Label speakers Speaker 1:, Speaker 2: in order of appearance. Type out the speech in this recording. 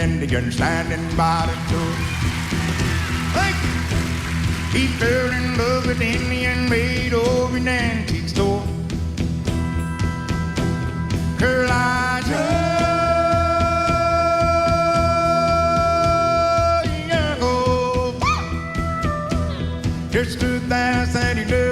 Speaker 1: Indian standing by the door. Hey! He fell in love with the Indian maid over in the antique store. Just stood there, said he loved